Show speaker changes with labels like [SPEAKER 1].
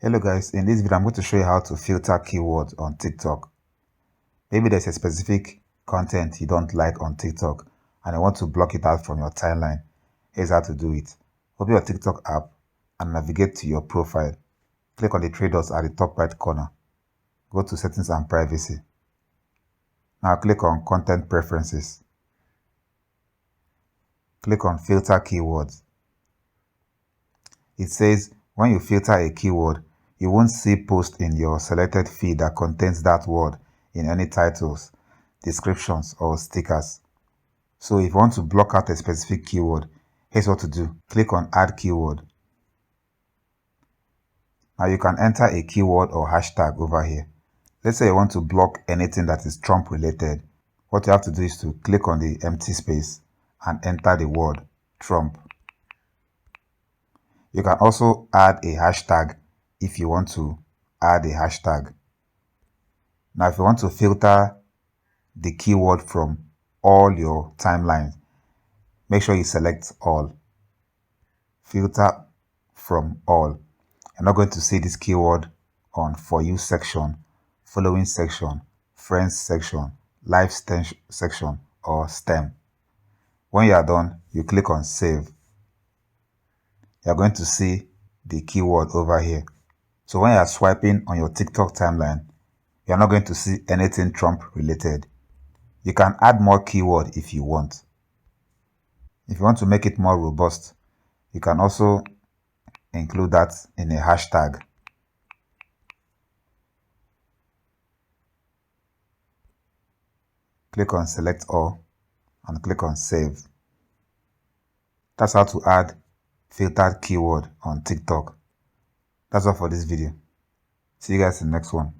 [SPEAKER 1] Hello guys, in this video I'm going to show you how to filter keywords on TikTok. Maybe there's a specific content you don't like on TikTok and you want to block it out from your timeline. Here's how to do it. Open your TikTok app and navigate to your profile. Click on the three dots at the top right corner. Go to settings and privacy. Now click on content preferences. Click on filter keywords. It says when you filter a keyword, you won't see posts in your selected feed that contains that word in any titles, descriptions, or stickers. So if you want to block out a specific keyword, here's what to do. Click on Add Keyword. Now you can enter a keyword or hashtag over here. Let's say you want to block anything that is Trump related. What you have to do is to click on the empty space and enter the word Trump. You can also add a hashtag if you want to add a hashtag. Now, if you want to filter the keyword from all your timelines, make sure you select all. Filter from all. You're not going to see this keyword on For You section, Following section, Friends section, Live section, or STEM. When you are done, you click on Save. You're going to see the keyword over here. So when you're swiping on your TikTok timeline, you're not going to see anything Trump related. You can add more keyword if you want. If you want to make it more robust, you can also include that in a hashtag. Click on Select All and click on Save. That's how to add filtered keyword on TikTok. That's all for this video. See you guys in the next one.